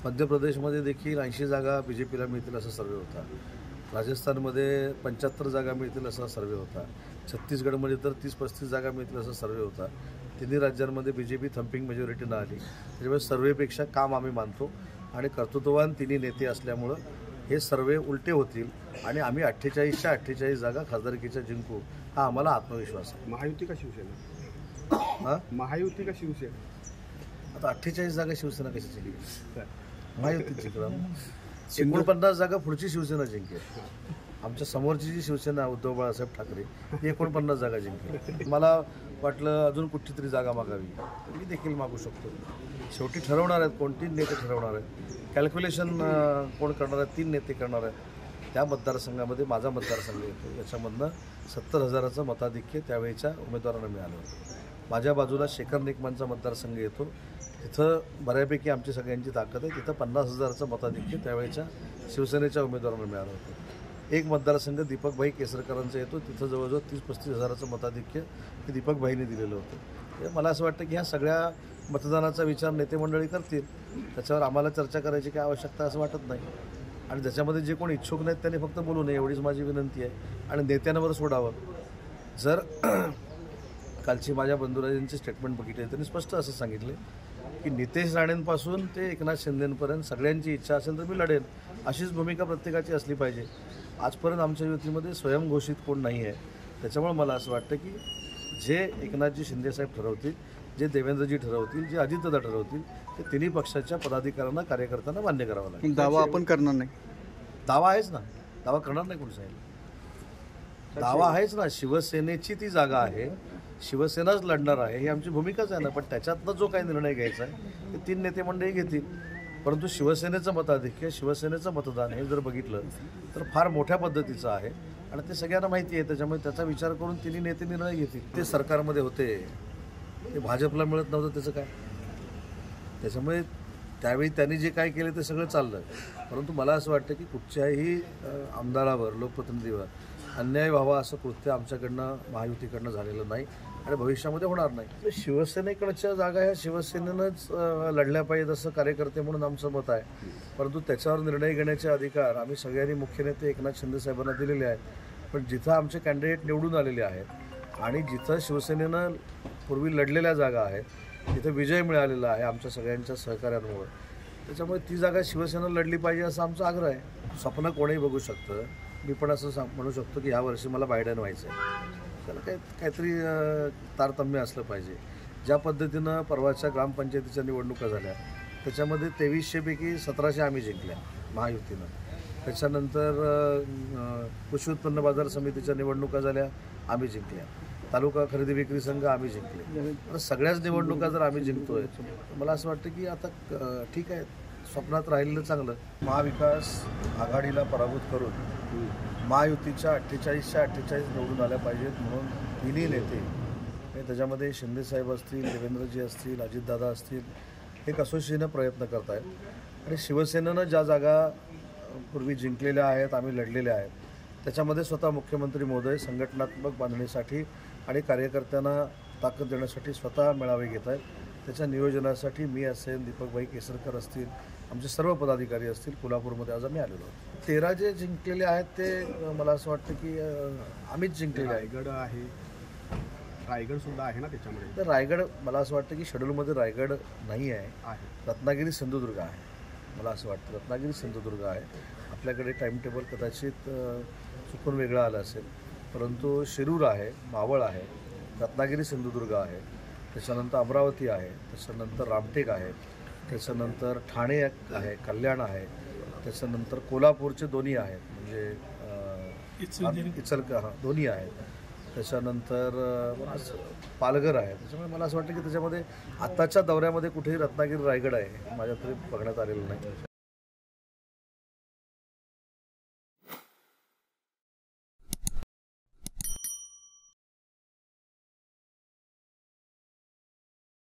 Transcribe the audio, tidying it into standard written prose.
मध्य प्रदेशमध्ये देखील 80 जागा BJPला मिळतील असा सर्वे होता. राजस्थानमध्ये 75 जागा मिळतील असा सर्वे होता. छत्तीसगडमध्ये तर 30-35 जागा मिळतील असा सर्वे होता. तिन्ही राज्यांमध्ये BJP थम्पिंग मेजॉरिटीनं आली. त्याच्यामुळे सर्वेपेक्षा काम आम्ही मानतो आणि कर्तृत्ववान तिन्ही नेते असल्यामुळं हे सर्वे उलटे होतील आणि आम्ही 48च्या 48 जागा खासदारकीच्या जिंकू, हा आम्हाला आत्मविश्वास आहे. महायुती का शिवसेना? हां, महायुती का शिवसेना? आता 48 जागा शिवसेना कशी जिंकली? महायुती जिंकणार. 49 जागा पुढची शिवसेना जिंकेल. आमच्या समोरची जी शिवसेना उद्धव बाळासाहेब ठाकरे ती 49 जागा जिंकेल. मला वाटलं अजून कुठची तरी जागा मागावी, मी देखील मागू शकतो. शेवटी ठरवणार आहेत, कोण 3 नेते ठरवणार आहेत. कॅल्क्युलेशन कोण करणार आहेत? 3 नेते करणार आहेत. त्या मतदारसंघामध्ये माझा मतदारसंघ येतो, याच्यामधनं 70,000चं मताधिक्य त्यावेळीच्या उमेदवारांना मिळालं होतं. माझ्या बाजूला शेखर निकमांचा मतदारसंघ येतो, तिथं बऱ्यापैकी आमची सगळ्यांची ताकद आहे. तिथं 50,000चं मताधिक्य त्यावेळेच्या शिवसेनेच्या उमेदवारांना मिळालं होतं. एक मतदारसंघ दीपकभाई केसरकरांचा येतो, तिथं जवळजवळ 30-35 हजाराचं मताधिक्य हे दीपकभाईंनी दिलेलं होतं. मला असं वाटतं की ह्या सगळ्या मतदानाचा विचार नेते मंडळी करतील, त्याच्यावर आम्हाला चर्चा करायची काय आवश्यकता असं वाटत नाही. आणि त्याच्यामध्ये जे कोण इच्छुक नाहीत त्यांनी फक्त बोलू नये एवढीच माझी विनंती आहे आणि नेत्यांवर सोडावं. जर कालची माझ्या बंधुराजांची स्टेटमेंट बघितली त्यांनी स्पष्ट असं सांगितले की नितेश राणेंपासून ते एकनाथ शिंदेंपर्यंत सगळ्यांची इच्छा असेल तर मी लढेन, अशीच भूमिका प्रत्येकाची असली पाहिजे. आजपर्यंत आमच्या युतीमध्ये स्वयंघोषित कोण नाही आहे. त्याच्यामुळे मला असं वाटतं की जे एकनाथजी शिंदेसाहेब ठरवतील, जे देवेंद्रजी ठरवतील, जे अजितदादा ठरवतील, ते तिन्ही पक्षाच्या पदाधिकाऱ्यांना कार्यकर्त्यांना मान्य करावं लागेल. दावा आपण करणार नाही? दावा आहेच ना, दावा करणार नाही कोणी सांगितलं? दावा आहेच ना, शिवसेनेची ती जागा आहे, शिवसेनाच लढणार आहे, ही आमची भूमिकाच आहे ना. पण त्याच्यातनं जो काही निर्णय घ्यायचा आहे ते 3 नेते मंडळी घेतील. परंतु शिवसेनेचं मताधिक्य, शिवसेनेचं मतदान हे जर बघितलं तर फार मोठ्या पद्धतीचं आहे आणि ते सगळ्यांना माहिती आहे. त्याच्यामुळे त्याचा विचार करून 3 नेते निर्णय घेतील. ते सरकारमध्ये होते, ते भाजपला मिळत नव्हतं, त्याचं काय? त्याच्यामुळे त्यावेळी त्यांनी जे काय केलं ते सगळं चाललं. परंतु मला असं वाटतं की कुठच्याही आमदारावर, लोकप्रतिनिधीवर अन्याय व्हावा असं कृत्य आमच्याकडनं, महायुतीकडनं झालेलं नाही आणि भविष्यामध्ये होणार नाही. शिवसेनेकडच्या जागा ह्या शिवसेनेनंच लढल्या पाहिजेत असं कार्यकर्ते म्हणून आमचं मत आहे. परंतु त्याच्यावर निर्णय घेण्याचे अधिकार आम्ही सगळ्यांनी मुख्य नेते एकनाथ शिंदे साहेबांना दिलेले आहेत. पण जिथं आमचे कॅन्डिडेट निवडून आलेले आहेत आणि जिथं शिवसेनेनं पूर्वी लढलेल्या जागा आहेत तिथं विजय मिळालेला आहे आमच्या सगळ्यांच्या सहकार्यांमुळे. त्याच्यामुळे ती जागा शिवसेना लढली पाहिजे असा आमचा आग्रह आहे. स्वप्न कोणीही बघू शकतं. मी पण असं म्हणू शकतो की ह्या वर्षी मला बायडन व्हायचं आहे. त्याला काहीतरी तारतम्य असलं पाहिजे. ज्या पद्धतीनं परवाच्या ग्रामपंचायतीच्या निवडणुका झाल्या त्याच्यामध्ये 2300पैकी 1700 आम्ही जिंकल्या महायुतीनं. त्याच्यानंतर कृषी उत्पन्न बाजार समितीच्या निवडणुका झाल्या, आम्ही जिंकल्या. तालुका खरेदी विक्री संघ आम्ही जिंकले. सगळ्याच निवडणुका जर आम्ही जिंकतोय मला असं वाटतं की आता ठीक आहे, स्वप्नात राहिलेलं चांगलं. महाविकास आघाडीला पराभूत करून महायुतीच्या 48च्या 48 निवडून आल्या पाहिजेत म्हणून तिन्ही नेते, त्याच्यामध्ये शिंदेसाहेब असतील, देवेंद्रजी असतील, अजितदादा असतील, हे कसोशीनं प्रयत्न करत आहेत. आणि शिवसेनेनं ज्या जागा पूर्वी जिंकलेल्या आहेत, आम्ही लढलेल्या आहेत, त्याच्यामध्ये स्वतः मुख्यमंत्री महोदय संघटनात्मक बांधणीसाठी आणि कार्यकर्त्यांना ताकद देण्यासाठी स्वतः मेळावे घेत आहेत. त्याच्या नियोजनासाठी मी असेल, दीपकभाई केसरकर असतील, आमचे सर्व पदाधिकारी असतील, कोल्हापूरमध्ये आज आम्ही आलेलो आहोत. 13 जे जिंकलेले आहेत ते मला असं वाटतं की आम्हीच जिंकलेले आहे. रायगड आहे, रायगडसुद्धा आहे ना त्याच्यामध्ये? तर रायगड मला असं वाटतं की शेड्यूलमध्ये रायगड नाही आहे. रत्नागिरी सिंधुदुर्ग आहे. मला असं वाटतं रत्नागिरी सिंधुदुर्ग आहे. आपल्याकडे टाईमटेबल कदाचित चुकून वेगळं आलं असेल, परंतु शिरूर आहे, मावळ आहे, रत्नागिरी सिंधुदुर्ग आहे, त्याच्यानंतर अमरावती आहे, त्याच्यानंतर रामटेक आहे, त्याच्यानंतर ठाणे आहे, कल्याण आहे, त्याच्यानंतर कोल्हापूरचे दोन्ही आहेत, म्हणजे दोन्ही आहेत. त्याच्यानंतर पालघर आहे. त्याच्यामुळे मला असं वाटतं की त्याच्यामध्ये आत्ताच्या दौऱ्यामध्ये कुठेही रत्नागिरी रायगड आहे माझ्या तरी बघण्यात आलेलं नाही.